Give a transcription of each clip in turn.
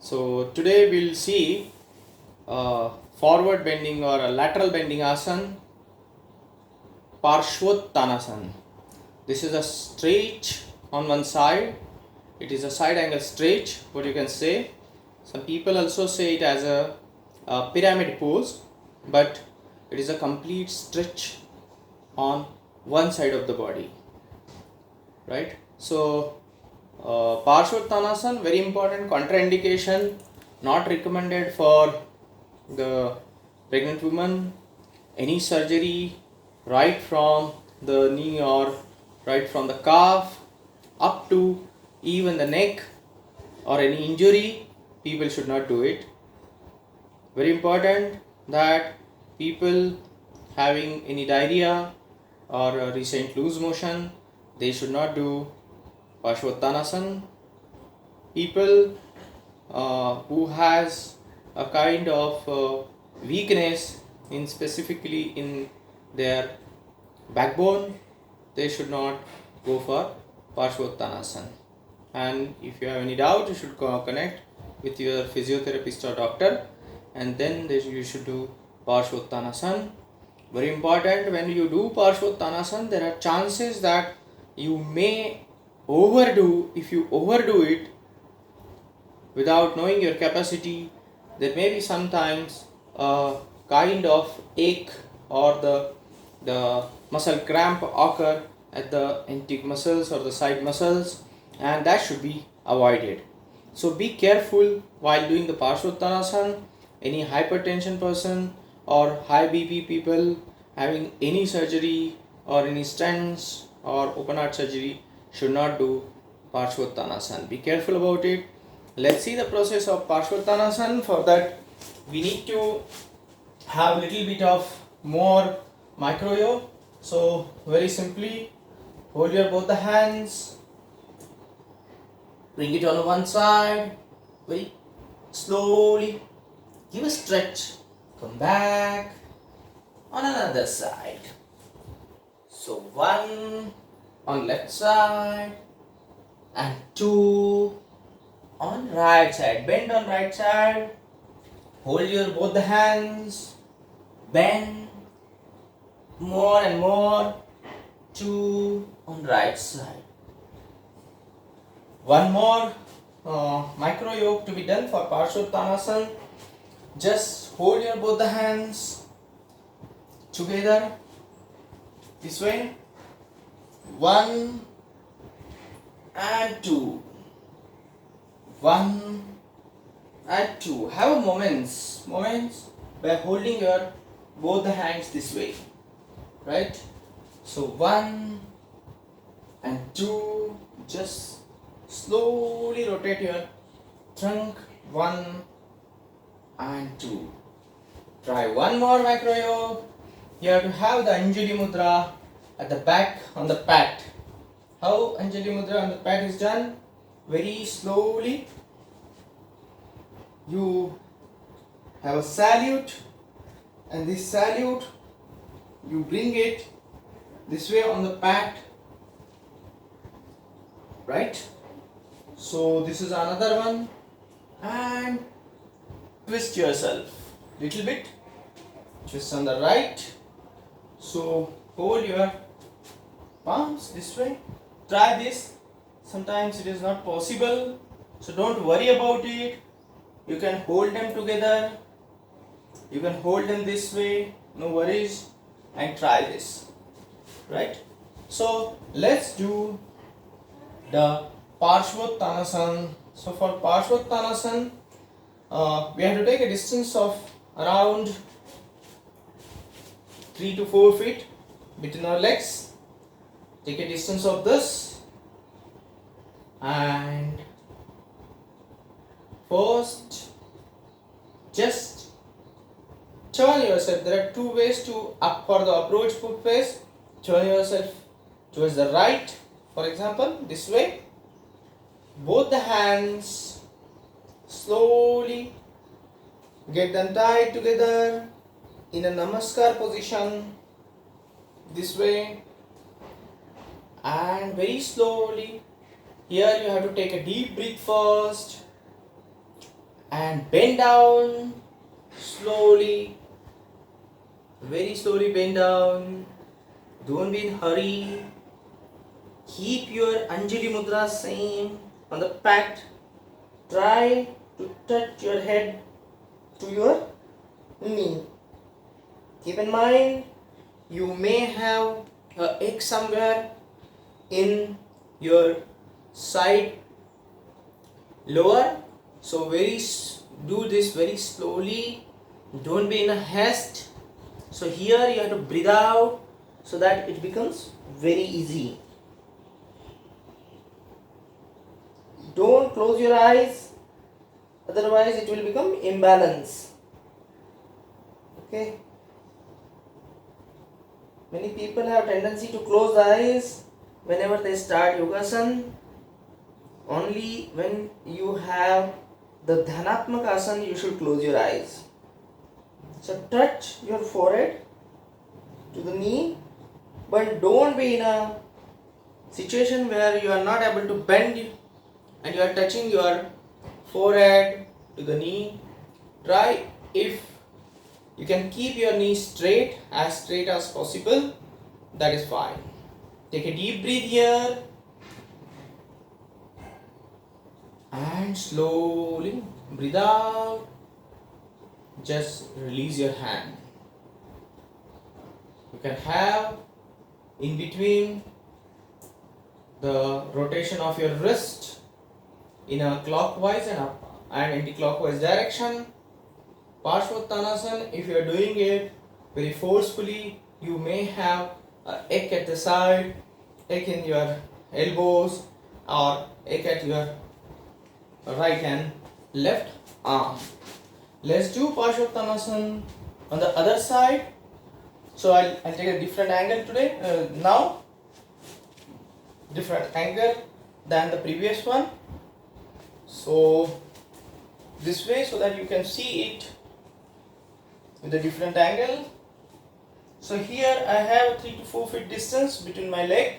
So today we'll see forward bending or a lateral bending asana, Parshvottanasana. This is a stretch on one side. It is a side angle stretch, what you can say. Some people also say it as a pyramid pose, but it is a complete stretch on one side of the body, right? So Parshvottanasana, very important, contraindication, not recommended for the pregnant woman, any surgery, right from the knee or right from the calf up to even the neck or any injury, people should not do it. Very important that people having any diarrhea or recent loose motion, they should not do Parshvottanasana. People who has a kind of weakness in specifically in their backbone, they should not go for Parshvottanasana. And if you have any doubt, you should connect with your physiotherapist or doctor, and then you should do Parshvottanasana. Very important, when you do Parshvottanasana, there are chances that you may overdo. If you overdo it without knowing your capacity, there may be sometimes a kind of ache or the muscle cramp occur at the anterior muscles or the side muscles, and that should be avoided. So be careful while doing the Parshvottanasana. Any hypertension person or high BP people having any surgery or any stents or open heart surgery should not do Parshvottanasana. Be careful about it. Let's see the process of Parshvottanasana. For that, we need to have little bit of more micro yoga. So very simply, hold your both the hands, bring it on one side, very slowly, give a stretch, come back on another side. So one on left side and two on right side. Bend on right side, hold your both the hands, bend more and more, two on right side. One more micro yoga to be done for Parshvottanasana. Just hold your both the hands together this way, one and two, one and two. Have moments by holding your both the hands this way, right? So one and two, just slowly rotate your trunk, one and two. Try one more micro yoga. You have to have the Anjali Mudra at the back on the pat. How Anjali Mudra on the pat is done? Very slowly. You have a salute, and this salute you bring it this way on the pat, right? So this is another one, and twist yourself little bit, twist on the right. So hold your palms this way. Try this. Sometimes it is not possible, so don't worry about it. You can hold them together, you can hold them this way, no worries, and try this, right? So let's do the Parshvottanasana. So for Parshvottanasana, we have to take a distance of around 3 to 4 feet between our legs. Take a distance of this, and first just turn yourself. There are two ways to up for the approach foot face. Turn yourself towards the right, for example this way. Both the hands slowly get them tied together in a namaskar position this way, and very slowly here you have to take a deep breath first and bend down slowly, very slowly bend down. Don't be in hurry. Keep your Anjali Mudra same on the packed. Try to touch your head to your knee. Keep in mind, you may have a ache somewhere in your side lower. So do this very slowly. Don't be in a haste. So here you have to breathe out so that it becomes very easy. Don't close your eyes, otherwise it will become imbalance. Okay. Many people have tendency to close the eyes whenever they start yogasana. Only when you have the Dhanatmaka asana you should close your eyes. So touch your forehead to the knee, but don't be in a situation where you are not able to bend and you are touching your forehead to the knee. Try if you can keep your knee straight as possible, that is fine. Take a deep breath here and slowly breathe out. Just release your hand. You can have in between the rotation of your wrist in a clockwise and anti-clockwise direction. Parshvottanasana, if you are doing it very forcefully, you may have an ache at the side, ache in your elbows, or ache at your right and left arm. Let's do Parshvottanasana on the other side. So I'll take a different angle today. Now, different angle than the previous one. So this way, so that you can see it with a different angle. So here I have 3 to 4 feet distance between my leg.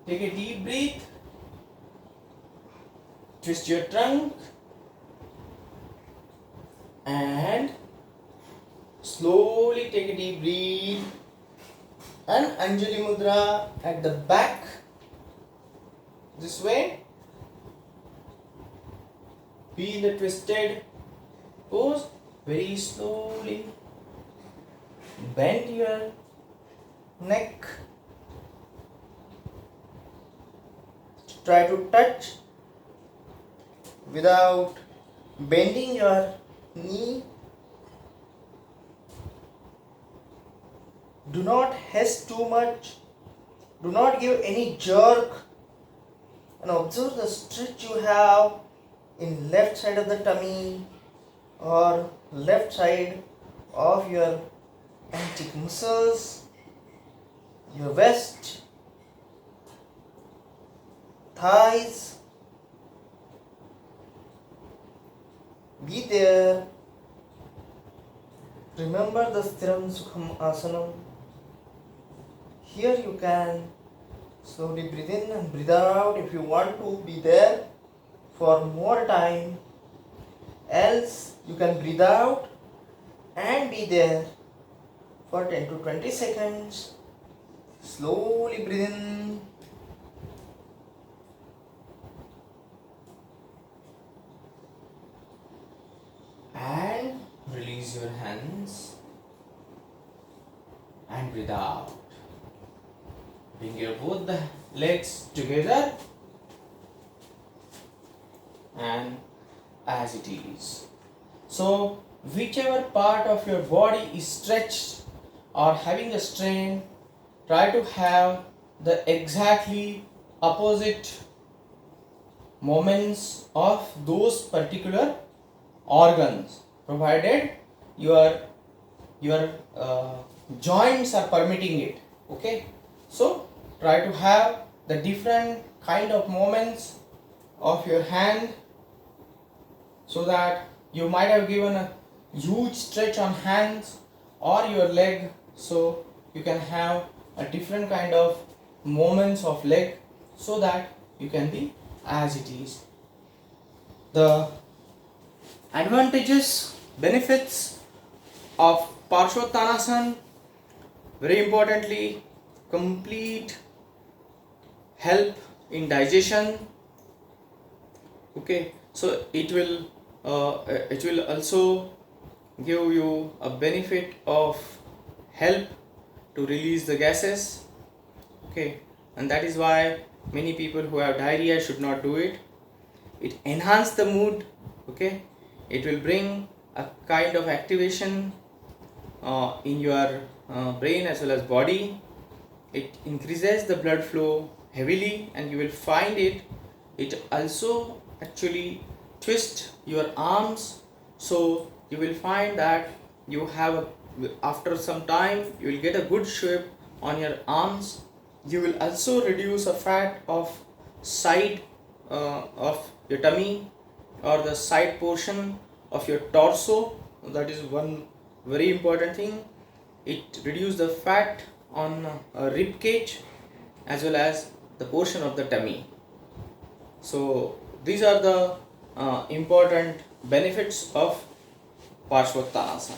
Take a deep breath. Twist your trunk and slowly take a deep breath. And Anjali Mudra at the back. This way. Be in the twisted pose. Very slowly bend your neck. Try to touch without bending your knee. Do not haste too much. Do not give any jerk. And observe the stretch you have in left side of the tummy or left side of your anterior muscles, your waist, thighs. Be there. Remember the Sthiram Sukham Asanam. Here you can slowly breathe in and breathe out if you want to be there for more time. Else you can breathe out and be there for 10 to 20 seconds. Slowly breathe in and release your hands and breathe out. Bring your both the legs together and as it is. So whichever part of your body is stretched or having a strain, try to have the exactly opposite moments of those particular organs, provided your joints are permitting it. Okay, so try to have the different kind of moments of your hand, so that you might have given a huge stretch on hands or your leg, so you can have a different kind of moments of leg, so that you can be as it is. The Advantages, benefits of Parshvottanasana. Very importantly, complete help in digestion. Okay, so it will also give you a benefit of help to release the gases. Okay, and that is why many people who have diarrhea should not do it. It enhances the mood. Okay, it will bring a kind of activation in your brain as well as body. It increases the blood flow heavily, and you will find it also actually twist your arms, so you will find that you have after some time you will get a good shape on your arms. You will also reduce a fat of side of your tummy or the side portion of your torso. That is one very important thing. It reduces the fat on rib cage as well as the portion of the tummy. So these are the important benefits of Parshvottanasana.